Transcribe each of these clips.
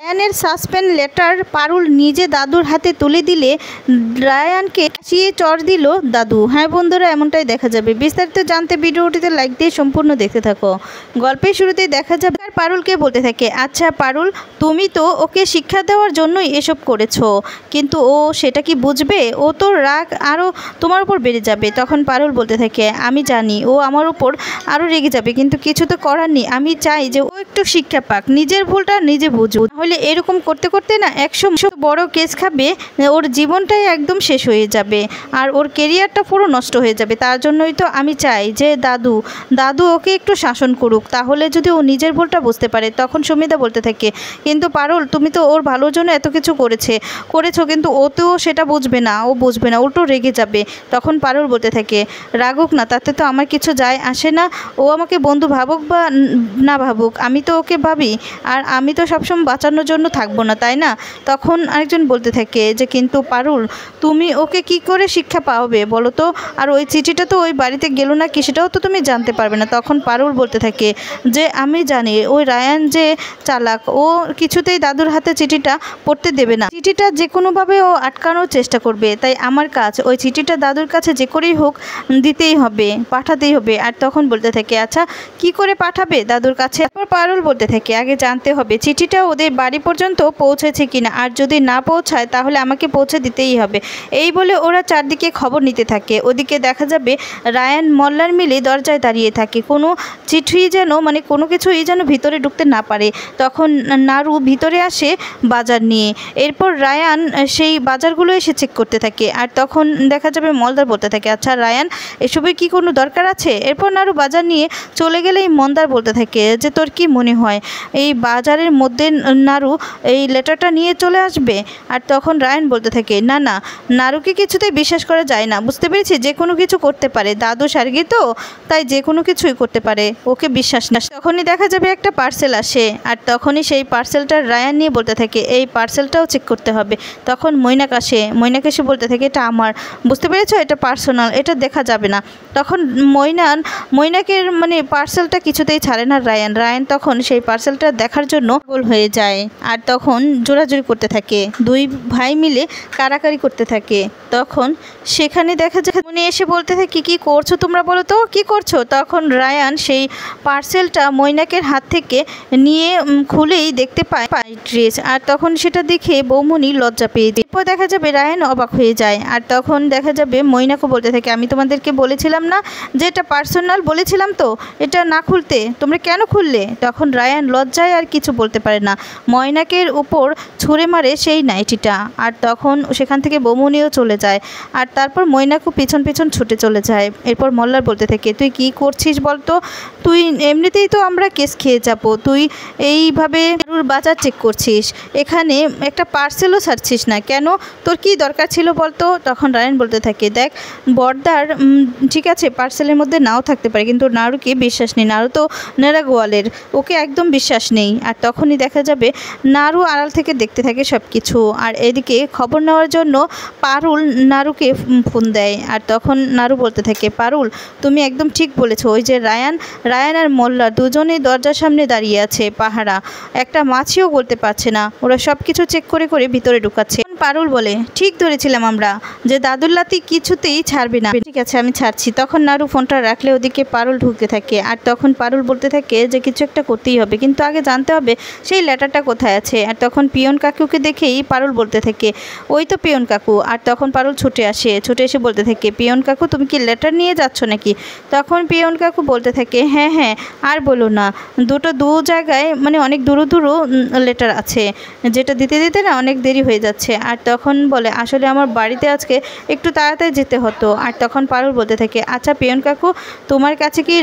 রায়ানের suspense letter পারুল নিজে দাদুর হাতে তুলে দিলে রায়ানকে কাশিয়ে চড় দিল দাদু। হ্যাঁ বন্ধুরা, এমনটাই দেখা যাবে। বিস্তারিত জানতে ভিডিওটিতে লাইক দিয়ে সম্পূর্ণ দেখতে থাকো। গল্পের শুরুতেই দেখা যাবে আর পারুলকে বলতে থাকে, আচ্ছা পারুল, তুমি তো ওকে শিক্ষা দেওয়ার জন্যই এসব করেছো, কিন্তু ও সেটা কি বুঝবে? ও তো রাগ আরও তোমার উপর বেড়ে যাবে। তখন পারুল বলতে থাকে, আমি জানি ও আমার উপর আরও রেগে যাবে, কিন্তু কিছু তো করার নেই। আমি চাই যে ও একটু শিক্ষা পাক, নিজের ভুলটা নিজে বুঝুক। তাহলে এরকম করতে করতে না একশো বড় কেস খাবে, ওর জীবনটাই একদম শেষ হয়ে যাবে আর ওর কেরিয়ারটা পুরো নষ্ট হয়ে যাবে। তার জন্যই তো আমি চাই যে দাদু ওকে একটু শাসন করুক, তাহলে যদি ও নিজের ভুলটা বুঝতে পারে। তখন সুমিতা বলতে থাকে, কিন্তু পারুল, তুমি তো ওর ভালোর জন্য এত কিছু করেছো, কিন্তু ও তো সেটা বুঝবে না, উল্টো রেগে যাবে। তখন পারুল বলতে থাকে, রাগুক না, তাতে তো আমার কিছু যায় আসে না। ও আমাকে বন্ধু ভাবুক বা না ভাবুক, আমি তো ওকে ভাবি, আর আমি তো সবসময় বাঁচানোর জন্য থাকবো না, তাই না? তখন আরেকজন বলতে থাকে যে, কিন্তু পারুল, তুমি ওকে কি করে শিক্ষা পাওয়াবে বলো তো? আর ওই চিঠিটা তো ওই বাড়িতে গেল না কি, সেটাও তো তুমি জানতে পারবে না। তখন পারুল বলতে থাকে যে, আমি জানি ওই রায়ান যে চালাক, ও কিছুতেই দাদুর হাতে চিঠিটা পড়তে দেবে না। চিঠিটা যে কোনোভাবে ও আটকানোর চেষ্টা করবে, তাই আমার কাজ ওই চিঠিটা দাদুর কাছে যে করেই হোক দিতেই হবে, পাঠাতেই হবে। আর তখন বলতে থাকে, আচ্ছা কি করে পাঠাবে দাদুর কাছে? তারপর পারুল বলতে থাকে, আগে জানতে হবে চিঠিটা ওদের বাড়ি পর্যন্ত পৌঁছেছে কিনা, আর যদি না পৌঁছায় তাহলে আমাকে পৌঁছে দিতেই হবে। এই বলে ওরা চারদিকে খবর নিতে থাকে। ওদিকে দেখা যাবে রায়ান মল্লার মিলে দরজায় দাঁড়িয়ে থাকে, কোনো চিঠি যেন কোনো কিছুই যেন ভিতরে ঢুকতে না পারে। তখন নারু ভিতরে আসে বাজার নিয়ে। এরপর রায়ান সেই বাজারগুলো এসে চেক করতে থাকে। আর তখন দেখা যাবে মলদার বলতে থাকে, আচ্ছা রায়ান, এসবের কি কোনো দরকার আছে? এরপর নারু বাজার নিয়ে চলে গেলেই মন্দার বলতে থাকে যে, তোর কি মনে হয় এই বাজারের মধ্যে নারু এই লেটারটা নিয়ে চলে আসবে? আর তখন রায়ান বলতে থাকে, না না, নারুকে কিছুতেই বিশ্বাস করা যায় না, বুঝতে পেরেছি যে কোনো কিছু করতে পারে, দাদু সার্গি তো, তাই যে কোনো কিছুই করতে পারে, ওকে বিশ্বাস না। তখনই দেখা যাবে একটা পার্সেল আসে, আর তখনই সেই পার্সেলটা রায়ান নিয়ে বলতে থাকে, এই পার্সেলটাও চেক করতে হবে। তখন মৈনাক এসে বলতে থাকে, এটা আমার, বুঝতে পেরেছো, এটা পার্সোনাল, এটা দেখা যাবে না। তখন মৈনাকের পার্সেলটা কিছুতেই ছাড়ে না রায়ান তখন সেই পার্সেলটা দেখার জন্য গোল হয়ে যায়। আর তখন জোরাজুরি করতে থাকে, দুই ভাই মিলে কারাকারি করতে থাকে। তখন সেখানে দেখা যায় মনে এসে বলতে থাকে, কি করছো তোমরা, বলো তো কি করছো? তখন রায়ান সেই পার্সেলটা মৈনাকের হাত থেকে নিয়ে খুলেই দেখতে পায় ড্রেস। আর তখন সেটা দেখে বৌমনি লজ্জা পেয়ে যায়। এরপর দেখা যাবে রায়ান অবাক হয়ে যায়। আর তখন দেখা যাবে মৈনাকও বলতে থাকে, আমি তোমাদেরকে বলেছিলাম না যে এটা পার্সোনাল, বলেছিলাম তো এটা না খুলতে, তোমরা কেন খুললে? তখন রায়ান লজ্জায় আর কিছু বলতে পারে না, মৈনাকের উপর ছুঁড়ে মারে সেই নাইটিটা। আর তখন সেখান থেকে বৌমনিও চলে যায়। আর তারপর মৈনাকও পিছন পিছন ছুটে চলে যায়। এরপর মল্লার বলতে থাকে, তুই কি করছিস বলতো? তুই এমনিতেই তো আমরা কেস খেয়ে যাবো, তুই এইভাবে বাজার চেক করছিস, এখানে একটা পার্সেলও ছাড়ছিস না কেন? তোর কি দরকার ছিল বলতো? তখন রায়ান বলতে থাকে, দেখ বর্দার ঠিক আছে পার্সেলের মধ্যে নাও থাকতে পারে, কিন্তু নারুকে বিশ্বাস নেই, নারু তো নেরাগোয়ালের, ওকে একদম বিশ্বাস নেই। আর তখনই দেখা যাবে নারু আড়াল থেকে দেখতে থাকে সব কিছু। আর এদিকে খবর নেওয়ার জন্য পারুল নারুকে ফোন দেয়। আর তখন নারু বলতে থাকে, পারুল, তুমি একদম ঠিক বলেছো, ওই যে রায়ান আর মোল্লা দুজনেই দরজার সামনে দাঁড়িয়ে আছে পাহারা, একটা মাছিও বলতে পারছে না, ওরা সব কিছু চেক করে করে ভিতরে ঢুকাচ্ছে। পারুল বলে, ঠিক ধরেছিলাম আমরা যে দাদুল্লাতি কিছুতেই ছাড়বে না, ঠিক আছে আমি ছাড়ছি। তখন নারু ফোনটা রাখলে ওদিকে পারুল ঢুকতে থাকে। আর তখন পারুল বলতে থাকে যে কিছু একটা করতেই হবে, কিন্তু আগে জানতে হবে সেই লেটারটা কোথায় আছে। আর তখন পিয়ন কাকুকে দেখেই পারুল বলতে থাকে, ওই তো পিয়ন কাকু। আর তখন পারুল ছুটে এসে বলতে থাকে, পিয়ন কাকু তুমি কি লেটার নিয়ে যাচ্ছ নাকি? তখন পিয়ন কাকু বলতে থাকে, হ্যাঁ হ্যাঁ, আর বলো না, দু জায়গায় অনেক দূর লেটার আছে, যেটা দিতে দিতে না অনেক দেরি হয়ে যাচ্ছে। আর তখন বলে, আসলে আমার বাড়িতে আজকে একটু তাড়াতাড়ি যেতে হতো। আর তখন পারুল বলতে থাকে, আচ্ছা পিয়ন কাকু, তোমার কাছে কি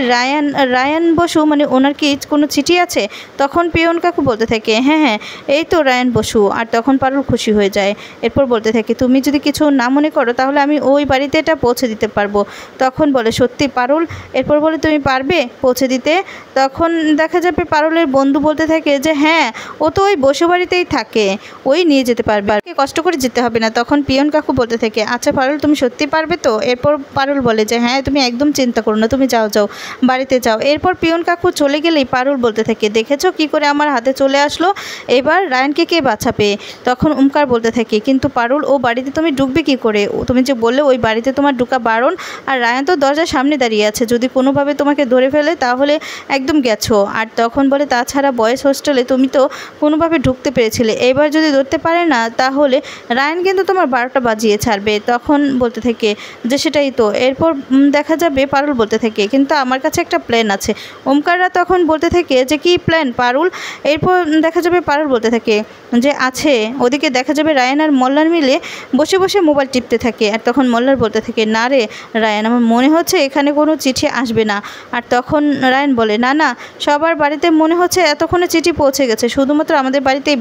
রায়ান বসু ওনার কি কোনো চিঠি আছে? তখন পিয়ন কাকু বলতে থাকে, হ্যাঁ হ্যাঁ, এই তো রায়ান বসু। আর তখন পারুল খুশি হয়ে যায়। এরপর বলতে থাকে, তুমি যদি কিছু না মনে করো তাহলে আমি ওই বাড়িতে এটা পৌঁছে দিতে পারবো। তখন বলে, সত্যি পারুল? এরপর বলে, তুমি পারবে পৌঁছে দিতে? তখন দেখা যাবে পারুলের বন্ধু বলতে থাকে যে, হ্যাঁ, ও তো ওই বসু বাড়িতেই থাকে, ওই নিয়ে যেতে পারবে। কষ্ট করে যেতে হবে না। তখন পিয়ন কাকু বলতে থাকে, আচ্ছা পারুল তুমি সত্যি পারবে তো? এরপর পারুল বলে যে হ্যাঁ তুমি একদম চিন্তা করো না, তুমি যাও যাও বাড়িতে যাও। এরপর পিয়ন কাকু চলে গেলেই পারুল বলতে থাকে, দেখেছো কি করে আমার হাতে চলে আসলো, এবার রায়ানকে কে বাঁচাবে? তখন ওমকার বলতে থাকে, কিন্তু পারুল ও বাড়িতে তুমি ঢুকবে কি করে? তুমি যে বললে ওই বাড়িতে তোমার ঢোকা বারণ, আর রায়ান তো দরজার সামনে দাঁড়িয়ে আছে, যদি কোনোভাবে তোমাকে ধরে ফেলে তাহলে একদম গেছো। আর তখন বলে তাছাড়া বয়েজ হোস্টেলে তুমি তো কোনোভাবে ঢুকতে পেরেছিলে, এবার যদি ধরতে পারে না তাহলে রায়ান কিন্তু তোমার 12টা বাজিয়ে ছাড়বে। তখন বলতে থাকে যে সেটাই তো। এরপর দেখা যাবে পারুল বলতে থাকে, কিন্তু আমার কাছে একটা প্ল্যান আছে। ওমকাররা তখন বলতে থাকে যে কি প্ল্যান পারুল? এরপর দেখা যাবে পারুল বলতে থাকে যে আছে। ওদিকে দেখা যাবে রায়ান আর মল্লার মিলে বসে বসে মোবাইল টিপতে থাকে। আর তখন মল্লার বলতে থাকে, না রে রায়ান, আমার মনে হচ্ছে এখানে কোনো চিঠি আসবে না। আর তখন রায়ান বলে, না না, সবার বাড়িতে মনে হচ্ছে এতক্ষণে চিঠি পৌঁছে গেছে, শুধুমাত্র আমাদের বাড়িতেই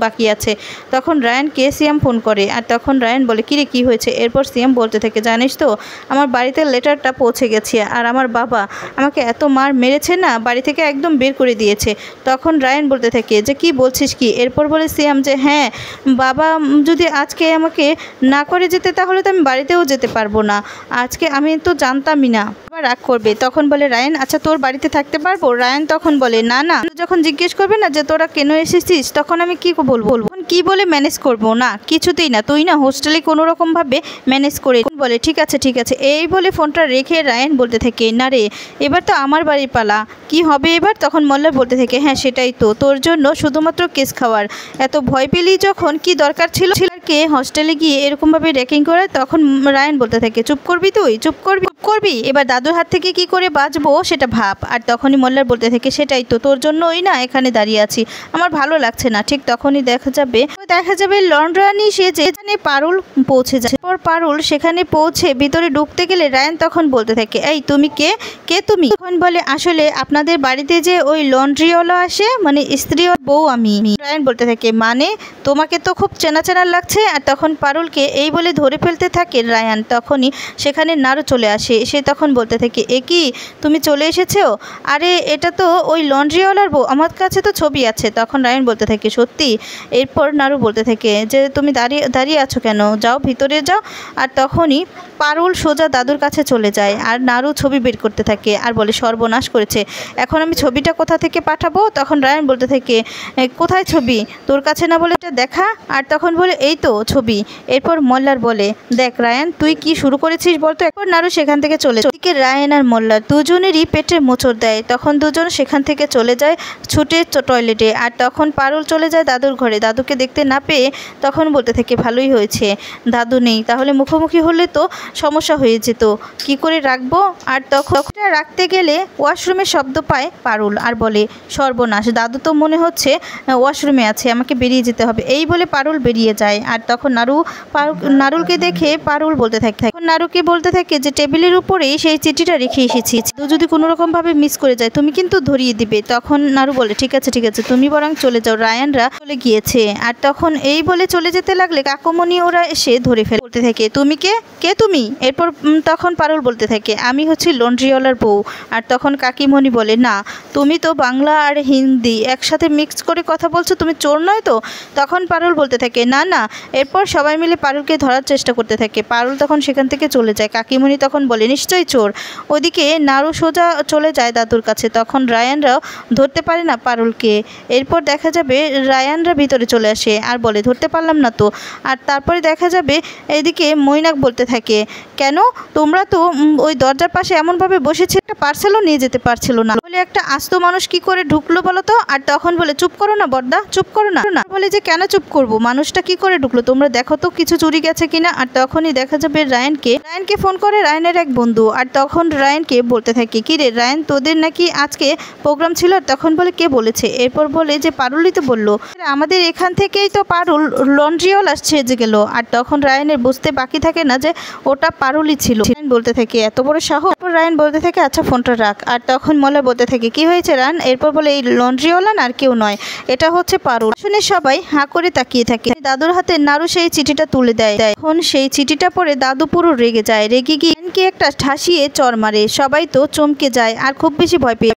বাকি আছে। তখন রায়ানকে সিয়াম ফোন করে। আর তখন রায়ান বলে, কিরে কী হয়েছে? এরপর সিয়াম বলতে থাকে, জানিস তো আমার বাড়িতে লেটারটা পৌঁছে গেছে, আর আমার বাবা আমাকে এত মার মেরেছে না, বাড়ি থেকে একদম বের করে দিয়েছে। তখন রায়ান বলতে থাকে যে কি বলছিস কি? এরপর বলে সিয়াম যে হ্যাঁ, বাবা যদি আজকে আমাকে না করে যেতে তাহলে তো আমি বাড়িতেও যেতে পারবো না, আজকে আমি তো জানতামই না, আবার রাগ করবে। তখন বলে রায়ান, আচ্ছা তোর বাড়িতে থাকতে পারবো? রায়ান তখন বলে, না না, যখন জিজ্ঞেস করবে না যে তোরা কেন এসেছিস তখন আমি কি বলবো, কি বলে ম্যানেজ করবো? না কিছুতেই না, তুই না হোস্টেলে কোনো রকমভাবে ম্যানেজ করে। বলে ঠিক আছে ঠিক আছে। এই বলে ফোনটা রেখে রায়ান বলতে থাকে, না রে এবার তো আমার বাড়ির পালা, কি হবে এবার? তখন মল্লার বলতে থাকে, হ্যাঁ সেটাই তো, তোর জন্য শুধুমাত্র কেস খাওয়ার, এত ভয় পেলি যখন কি দরকার ছিল কে হস্টেলে গিয়ে এরকমভাবে রেকিং করে? তখন রায়ান বলতে থাকে, চুপ করবি তুই, চুপ করবি, এবার দাদুর হাত থেকে কি করে বাঁচবো সেটা ভাব। আর তখনই মল্লার বলতে থাকে, সেটাই তো, তোর জন্যই না এখানে দাঁড়িয়ে আছি, আমার ভালো লাগছে না। ঠিক তখনই দেখা যাবে লন্ড্রানি সে যেখানে পারুল পৌঁছে যায়। পর পারুল সেখানে পৌঁছে ভিতরে ঢুকতে গেলে রায়ান তখন বলতে থাকে, এই তুমি কে তুমি? তখন বলে, আসলে আপনাদের বাড়িতে যে ওই লন্ড্রিওয়ালা আসে, মানে স্ত্রী বউ আমি। রায়ান বলতে থাকে, মানে তোমাকে তো খুব চেনা চেনা লাগছে। আর তখন পারুলকে এই বলে ধরে ফেলতে থাকে রায়ান। তখনই সেখানে নারু চলে আসে। সে তখন বলতে থাকে, এ কি তুমি চলে এসেছো? আরে এটা তো ওই লন্ড্রিওয়ালার বউ, আমার কাছে তো ছবি আছে। তখন রায়ান বলতে থাকে, সত্যি? এরপর নারু বলতে থাকে যে তুমি দাঁড়িয়ে আছো কেন, যাও ভিতরে যাও। আর তখনই পারুল সোজা দাদুর কাছে চলে যায়। আর নারু ছবি বের করতে থাকে আর বলে, সর্বনাশ করেছে, এখন আমি ছবিটা কোথা থেকে পাঠাবো? তখন রায়ান বলতে থাকে, কোথায় ছবি? তোর কাছে না বলে এটা দেখা। আর তখন বলে, এই তো ছবি। এরপর মল্লার বলে, দেখ রায়ান তুই কি শুরু করেছিস বলতো। এরপর নারু সেখান থেকে চলে যায়। এদিকে রায়ান আর মল্লার দুজনেরই পেটে মোচড় দেয়। তখন দুজন সেখান থেকে চলে যায় ছুটে টয়লেটে। আর তখন পারুল চলে যায় দাদুর ঘরে। দাদুকে দেখতে না পেয়ে তখন বলতে থাকে, ভালোই হয়েছে দাদু নেই, তাহলে মুখোমুখি হলে তো সমস্যা হয়ে যেত, কি করে রাখবো? আর তখন রাখতে গেলে ওয়াশরুমের শব্দ পায় পারুল আর বলে, সর্বনাশ, দাদু তো মনে হচ্ছে ওয়াশরুমে আছে, আমাকে বেরিয়ে যেতে হবে। এই বলে পারুল বেরিয়ে যায়। আর তখন নারুলকে দেখে পারুল বলতে থাকে, নারুকে বলতে থাকে যে টেবিলের উপরেই সেই চিঠিটা রেখে এসেছি, তো যদি কোনো রকমভাবে মিস করে যায় তুমি কিন্তু ধরিয়ে দিবে। তখন নারু বলে, ঠিক আছে তুমি বরং চলে যাও, রায়ানরা চলে গিয়েছে। আর তখন এই বলে চলে যেতে লাগলে কাকুমণি ওরা এসে ধরে ফেলে। বলতে থাকে, তুমি কে তুমি? এরপর তখন পারুল বলতে থাকে, আমি হচ্ছি লন্ড্রিওয়ালার বউ। আর তখন কাকিমণি বলে, না তুমি তো বাংলা আর হিন্দি একসাথে মিক্স করে কথা বলছো, তুমি চোর নয় তো? তখন পারুল বলতে থাকে, না না। এরপর সবাই মিলে পারুলকে ধরার চেষ্টা করতে থাকে। পারুল তখন সেখান থেকে চলে যায়। কাকিমণি তখন বলে, নিশ্চয়ই চোর। ওদিকে নারু সোজা চলে যায় দাদুর কাছে। তখন রায়ানরাও ধরতে পারে না পারুলকে। এরপর দেখা যাবে রায়ানরা ভিতরে চলে আসে আর বলে, ধরতে পারলাম না তো। আর তারপরে দেখা যাবে এদিকে মৈনাক বলতে থাকে, কেন তোমরা তো ওই দরজার পাশে এমনভাবে বসেছে, একটা পার্সেলও নিয়ে যেতে পারছিল না, বলে একটা আস্ত মানুষ কি করে ঢুকলো বলো তো? আর তখন বলে, চুপ করো না বড়দা, চুপ করো না। বলে যে কেন চুপ করবো, মানুষটা কি করে ঢুকলো, তোমরা দেখো তো কিছু চুরি গেছে কিনা। আর তখনই দেখা যাবে রায়ানকে ফোন করে রায়ানের এক বন্ধু। আর তখন রায়ানকে বলতে থাকে, কি রে রায়ান, তোদের নাকি আজকে প্রোগ্রাম ছিল? তখন বলে, কে বলেছে? এরপর বলে যে পারুলই তো বললো, আমাদের এখান থেকেই তো পারুল লন্ড্রিওয়ালা সেজে গেল। আর তখন রায়ানের বুঝতে বাকি থাকে না যে ওটা পারুলই ছিল। বলতে থাকে, এত বড় সাহস। রায়ান বলতে থাকে, আচ্ছা ফোনটা রাখ। আর তখন মল্লা বলতে থাকে, কি হয়েছে রান? এরপর বলে, এই লন্ড্রিওয়ালা আর কেউ নয়, এটা হচ্ছে পারুল। শুনে সবাই হাঁ করে তাকিয়ে থাকে। দাদুর হাতে নারু সেই চিঠিটা তুলে দেয়। এখন সেই চিঠিটা পড়ে দাদু পুরো রেগে যায়। রেগে গিয়ে একটা ঠাসিয়ে চড় মারে। সবাই তো চমকে যায় আর খুব বেশি ভয় পেয়ে